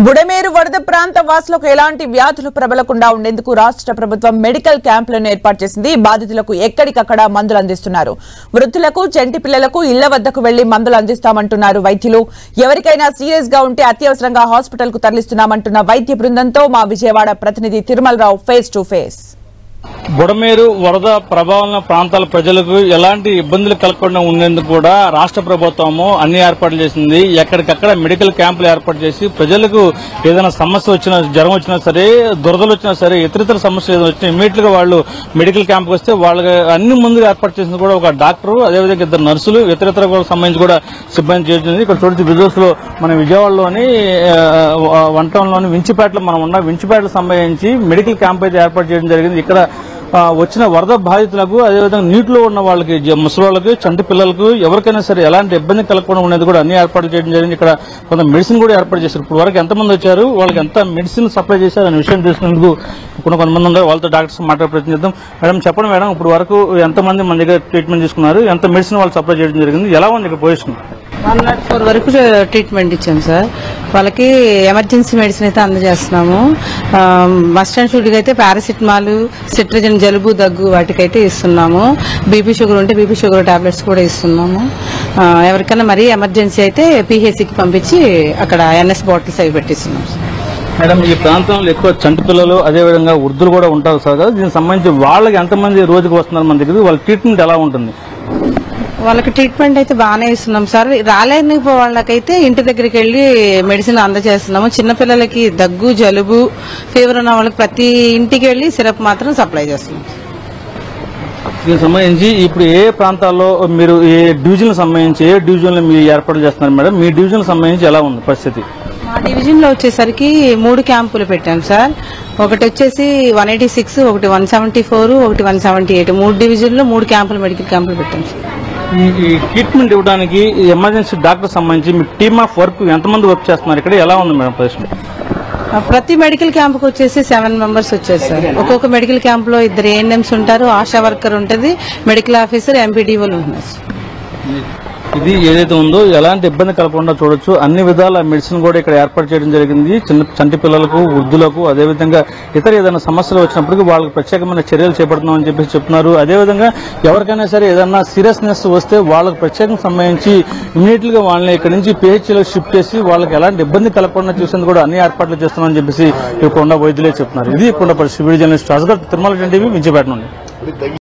బుడమేరు వరద ప్రాంత వాసులకు ఎలాంటి వ్యాధులు ప్రబలకుండా ఉండేందుకు రాష్ట్ర ప్రభుత్వం మెడికల్ క్యాంపులను ఏర్పాటు చేసింది. బాధితులకు ఎక్కడికక్కడ మందులు అందిస్తున్నారు. వృద్ధులకు, చంటి పిల్లలకు ఇళ్ల వద్దకు వెళ్లి మందులు అందిస్తామంటున్నారు వైద్యులు. ఎవరికైనా సీరియస్ గా ఉంటే అత్యవసరంగా హాస్పిటల్ కు తరలిస్తున్నామంటున్న వైద్య బృందంతో మా విజయవాడ ప్రతినిధి Tirumalarao face to face. Budameru వరద ప్రభావం ప్రాంతాల ప్రజలకు ఎలాంటి ఇబ్బందులు కలగకుండా ఉండేందుకు కూడా రాష్ట్ర ప్రభుత్వము అన్ని ఏర్పాట్లు చేసింది. ఎక్కడికక్కడ మెడికల్ క్యాంపులు ఏర్పాటు చేసి ప్రజలకు ఏదైనా సమస్య వచ్చినా, జ్వరం వచ్చినా సరే, దురదలు వచ్చినా సరే, ఇతరితర సమస్యలు ఏదైనా వచ్చినా ఇమీడియట్ గా వాళ్ళు మెడికల్ క్యాంప్కి వస్తే వాళ్ళకి అన్ని ముందుగా ఏర్పాటు చేసింది కూడా ఒక డాక్టర్, అదేవిధంగా ఇద్దరు నర్సులు, ఇతరితర సంబంధించి కూడా సిబ్బంది చేసింది. ఇక్కడ చూడండి విజువల్స్ లో మన విజయవాడలోని వన్ టౌన్ లోని వించిపేటలో మనం ఉన్న వించిపేటకు సంబంధించి మెడికల్ క్యాంప్ అయితే ఏర్పాటు చేయడం జరిగింది. ఇక్కడ వచ్చిన వరద బాధితులకు, అదేవిధంగా నీటిలో ఉన్న వాళ్ళకి, ముసలి చంటి పిల్లలకు ఎవరికైనా సరే ఎలాంటి ఇబ్బంది కలగకుండా ఉండేది కూడా అన్ని ఏర్పాట్లు చేయడం జరిగింది. ఇక్కడ కొంత మెడిసిన్ కూడా ఏర్పాటు చేశారు. ఇప్పుడు వరకు ఎంతమంది వచ్చారు, వాళ్ళకి ఎంత మెడిసిన్ సప్లై చేశారు అనే విషయం తెలుసుకునేందుకు కొంతమంది ఉన్నారు. వాళ్ళతో డాక్టర్స్ మాట్లాడే ప్రయత్నం చేద్దాం. మేడం చెప్పండి మేడం, ఇప్పుడు వరకు ఎంతమంది మన దగ్గర ట్రీట్మెంట్ తీసుకున్నారు, ఎంత మెడిసిన్ వాళ్ళు సప్లై చేయడం జరిగింది, ఎలా ఉంది ఇక్కడ పొజిషన్? 104 వరకు ట్రీట్మెంట్ ఇచ్చాం సార్. వాళ్ళకి ఎమర్జెన్సీ మెడిసిన్ అయితే అందజేస్తున్నాము. మస్ట్ అండ్ షుడ్ గా అయితే పారాసిటమాల్, సిట్రజిన్, జలుబు, దగ్గు వాటికైతే ఇస్తున్నాము. బీపీ షుగర్ ఉంటే బీపీ షుగర్ టాబ్లెట్స్ కూడా ఇస్తున్నాము. ఎవరికైనా మరీ ఎమర్జెన్సీ అయితే పీహెచ్సికి పంపించి అక్కడ ఎన్ఎస్ బాటిల్స్ అవి పెట్టిస్తున్నాం. మేడం, ఈ ప్రాంతంలో ఎక్కువ చంటి పిల్లలు, అదేవిధంగా వృద్ధులు కూడా ఉంటారు సార్ కదా, దీనికి సంబంధించి వాళ్ళకి ఎంతమంది రోజుకి వస్తున్నారు మన దగ్గర, వాళ్ళ ట్రీట్మెంట్ ఎలా ఉంటుంది? వాళ్ళకి ట్రీట్మెంట్ అయితే బాగానే ఇస్తున్నాం సార్. రాలేని వాళ్ళకైతే ఇంటి దగ్గరికి వెళ్లి మెడిసిన్ అందజేస్తున్నాము. చిన్నపిల్లలకి దగ్గు, జలుబు, ఫీవర్ ఉన్న వాళ్ళకి ప్రతి ఇంటికి వెళ్లి సిరప్ మాత్రం సప్లై చేస్తున్నాం. దీనికి సంబంధించి ఇప్పుడు ఏ ప్రాంతాల్లో మీరు ఏ డివిజన్ సంబంధించి ఏ డివిజన్ లో మీరు ఏర్పాటు చేస్తున్నారు మేడం? మీ డివిజన్ సంబంధించి ఎలా ఉంది పరిస్థితి? మా డివిజన్ లో వచ్చేసరికి 3 క్యాంపులు పెట్టాం సార్. ఒకటి వచ్చేసి 186, ఒకటి 174, ఒకటి 178, 3 డివిజన్లో 3 క్యాంపులు, మెడికల్ క్యాంపులు పెట్టాం సార్. ఈ ట్రీట్మెంట్ ఇవ్వడానికి ఎమర్జెన్సీ డాక్టర్ సంబంధించి మీ టీమ్ ఆఫ్ వర్క్ ఎంతమంది వర్క్ చేస్తున్నారు ఇక్కడ, ఎలా ఉంది మేడం పొజిషన్? ప్రతి మెడికల్ క్యాంపుకి వచ్చేసి 7 మెంబర్స్ వచ్చారు సార్. ఒక్కొక్క మెడికల్ క్యాంప్ లో 2 ఏఎన్ఎంస్ ఉంటారు, ఆశా వర్కర్ ఉంటుంది, మెడికల్ ఆఫీసర్, ఎంపీడీఓలు ఉన్నారు సార్. ఇది ఏదైతే ఉందో ఎలాంటి ఇబ్బంది కలగకుండా చూడొచ్చు. అన్ని విధాల మెడిసిన్ కూడా ఇక్కడ ఏర్పాటు చేయడం జరిగింది. చంటి పిల్లలకు, వృద్ధులకు, అదేవిధంగా ఇతర ఏదైనా సమస్యలు వచ్చినప్పటికీ వాళ్ళకి ప్రత్యేకమైన చర్యలు చేపడుతున్నామని చెప్పేసి చెప్తున్నారు. అదేవిధంగా ఎవరికైనా సరే ఏదైనా సీరియస్నెస్ వస్తే వాళ్ళకి ప్రత్యేకంగా సంబంధించి ఇమీడియట్ గా వాళ్ళని ఇక్కడ నుంచి పిహెచ్సిలో షిఫ్ట్ చేసి వాళ్ళకి ఎలాంటి ఇబ్బంది కలగకుండా చూసేందుకు కూడా అన్ని ఏర్పాట్లు చేస్తున్నామని చెప్పేసి ఇక్కడ ఉన్న వైద్యులే చెప్తున్నారు. ఇది ఇక్కడ పరిస్థితి. జర్నలిస్ట్ రాజుగారు, తిరుమల టీవీ, వించిపేట నుండి.